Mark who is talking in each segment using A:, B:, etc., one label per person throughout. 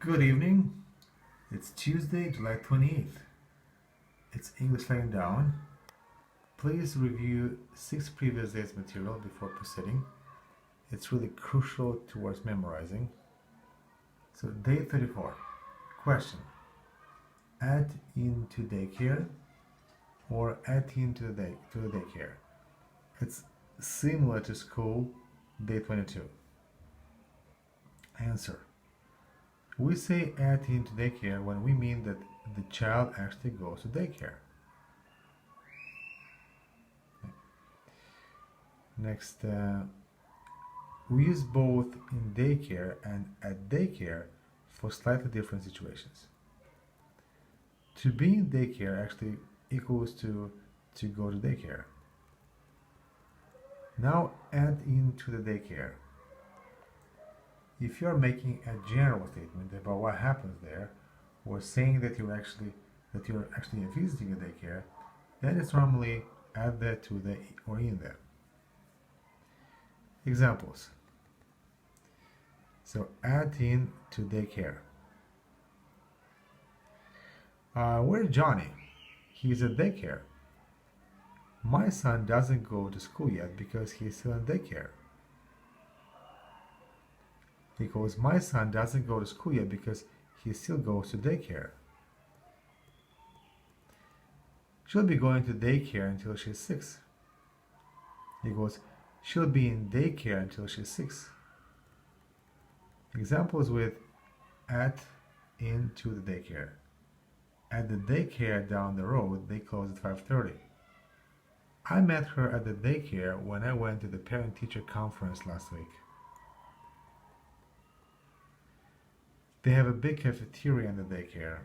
A: Good evening. It's Tuesday, July 28th. It's English Laying Down. Please review 6 previous days' material before proceeding. It's really crucial towards memorizing. So, day 34. Question. Add into daycare or add into the daycare. It's similar to school, day 22. Answer. We say add into daycare when we mean that the child actually goes to daycare. Next, we use both in daycare and at daycare for slightly different situations. To be in daycare actually equals to go to daycare. Now add into the daycare. If you're making a general statement about what happens there, or saying that you're actually visiting a daycare, then it's normally add that to the or in there. Examples. So add in to daycare. Where's Johnny? He's at daycare. My son doesn't go to school yet because he's still in daycare. Because my son doesn't go to school yet because he still goes to daycare. She'll be going to daycare until she's 6. Equals, she'll be in daycare until she's 6. Examples with at into the daycare. At the daycare down the road, they close at 5:30. I met her at the daycare when I went to the parent-teacher conference last week. They have a big cafeteria in the daycare.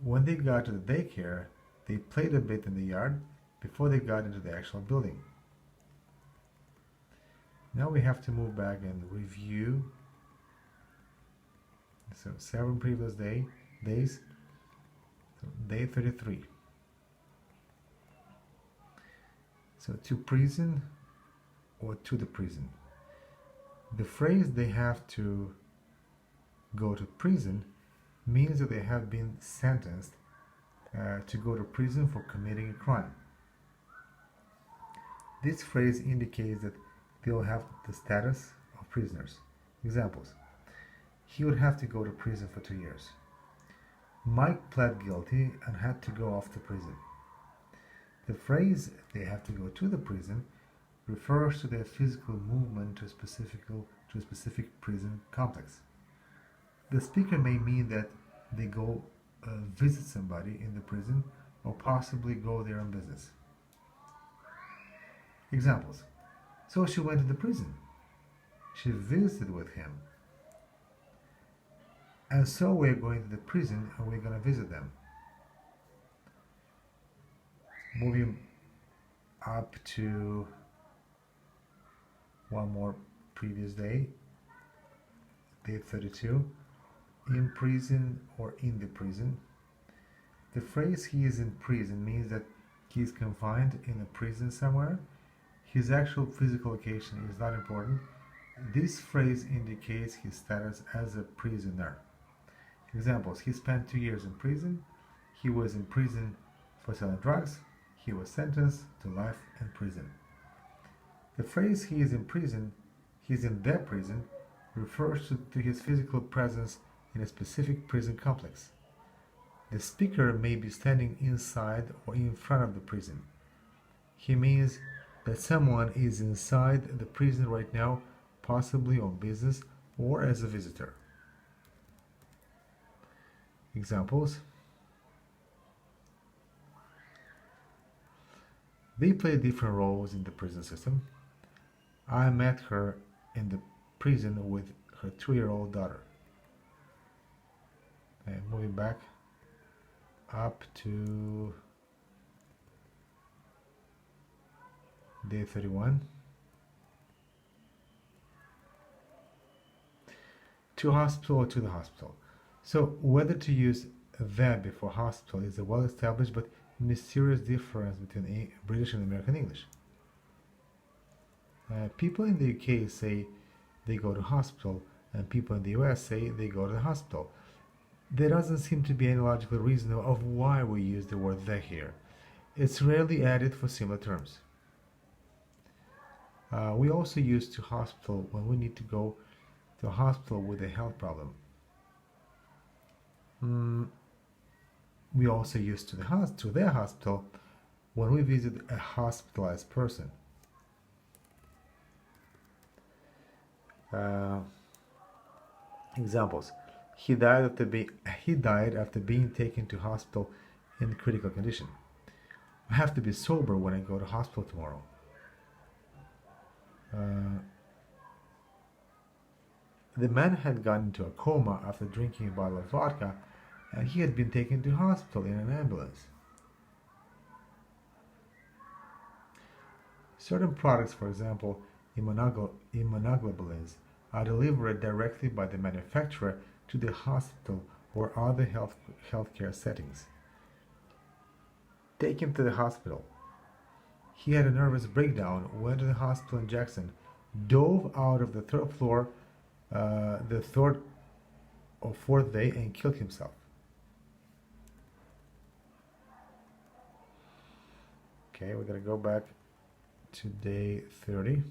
A: When they got to the daycare, they played a bit in the yard before they got into the actual building. Now we have to move back and review. So 7 previous days. So day 33. So to prison or to the prison. The phrase they have to go to prison means that they have been sentenced to go to prison for committing a crime. This phrase indicates that they'll have the status of prisoners. Examples. He would have to go to prison for 2 years. Mike pled guilty and had to go off to prison. The phrase they have to go to the prison refers to their physical movement to a specific prison complex. The speaker may mean that they go visit somebody in the prison or possibly go there on business. Examples. So she went to the prison. She visited with him. And so we're going to the prison and we're going to visit them. Moving up to one more previous day, day 32. In prison or in the prison. The phrase he is in prison means that he is confined in a prison somewhere. His actual physical location is not important. This phrase indicates his status as a prisoner. Examples. He spent 2 years in prison. He was in prison for selling drugs. He was sentenced to life in prison. The phrase he is in prison, he's in their prison, refers to his physical presence in a specific prison complex. The speaker may be standing inside or in front of the prison. He means that someone is inside the prison right now, possibly on business or as a visitor. Examples. They play different roles in the prison system. I met her in the prison with her 2-year-old daughter. And moving back up to day 31. To hospital or to the hospital. So whether to use the before hospital is a well-established but mysterious difference between British and American English. People in the UK say they go to hospital and people in the US say they go to the hospital. There doesn't seem to be any logical reason of why we use the word the here. It's rarely added for similar terms. We also use to hospital when we need to go to a hospital with a health problem. We also use to their hospital when we visit a hospitalized person. Examples: he died after being taken to hospital in critical condition. I have to be sober when I go to hospital tomorrow. The man had gone into a coma after drinking a bottle of vodka, and he had been taken to hospital in an ambulance. Certain products, for example, immunoglobulins, are delivered directly by the manufacturer to the hospital or other healthcare settings. Take him to the hospital. He had a nervous breakdown, went to the hospital in Jackson, dove out of the third floor the third or fourth day and killed himself. Okay, we're going to go back to day 30.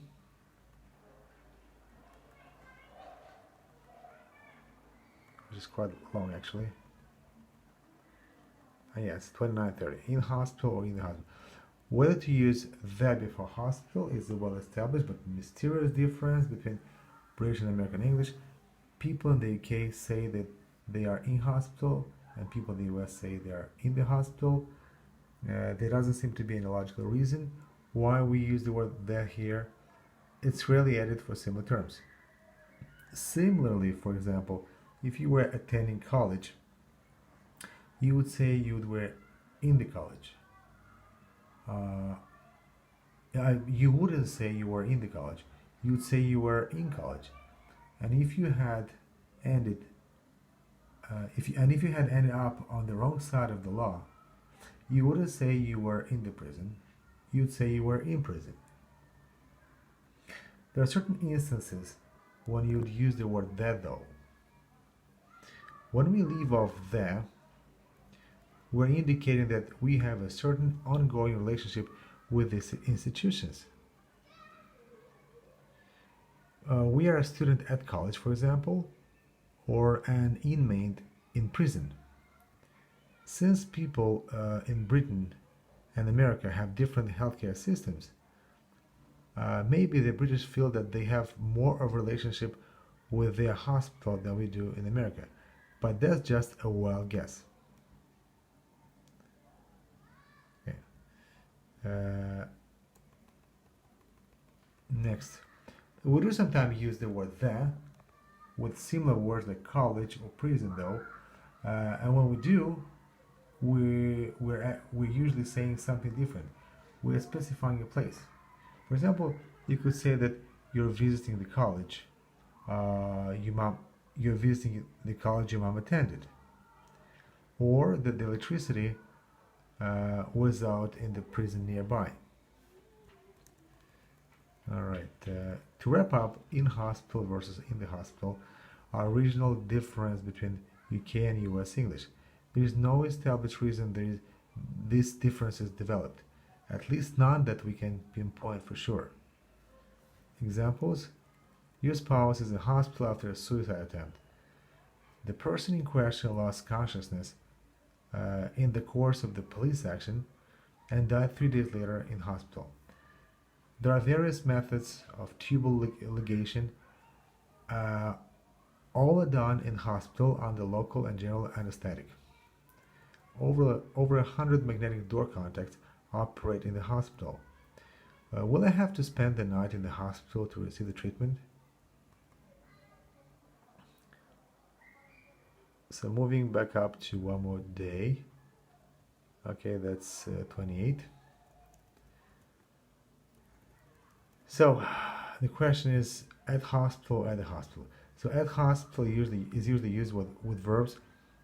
A: Which is quite long actually. Yes, 29:30. In hospital or in the hospital. Whether to use that before hospital is a well-established but mysterious difference between British and American English. People in the UK say that they are in hospital, and people in the US say they are in the hospital. There doesn't seem to be any logical reason why we use the word that here. It's rarely added for similar terms. Similarly, for example, if you were attending college, you would say you were in the college. You wouldn't say you were in the college. You would say you were in college. And if you had ended, if you had ended up on the wrong side of the law, you wouldn't say you were in the prison. You'd say you were in prison. There are certain instances when you would use the word that though. When we leave off there, we're indicating that we have a certain ongoing relationship with these institutions. We are a student at college, for example, or an inmate in prison. Since people in Britain and America have different healthcare systems, maybe the British feel that they have more of a relationship with their hospital than we do in America, but that's just a wild guess. Next, we do sometimes use the word "the" with similar words like college or prison, though, and when we do, we're usually saying something different. We're specifying a place. For example, you could say that you're visiting the college. You're visiting the college your mom attended, or that the electricity was out in the prison nearby. All right. To wrap up, in hospital versus in the hospital, our regional difference between UK and US English. There is no established reason these differences developed, at least none that we can pinpoint for sure. Examples: your spouse is in hospital after a suicide attempt. The person in question lost consciousness in the course of the police action and died 3 days later in hospital. There are various methods of tubal ligation. All are done in hospital under local and general anesthetic. Over 100 magnetic door contacts operate in the hospital. Will I have to spend the night in the hospital to receive the treatment? So moving back up to one more day. Okay, that's 28. So the question is at hospital, at the hospital. So at hospital is usually used with verbs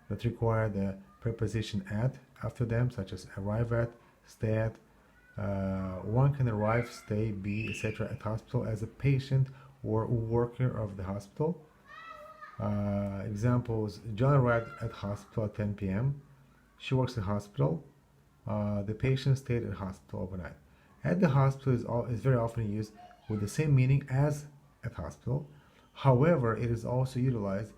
A: that require the preposition at after them, such as arrive at, stay at. One can arrive, stay, be, etc. at hospital as a patient or worker of the hospital. Examples: John arrived at hospital at 10 p.m. She works in hospital. The patient stayed at hospital overnight. At the hospital is very often used with the same meaning as at hospital. However, it is also utilized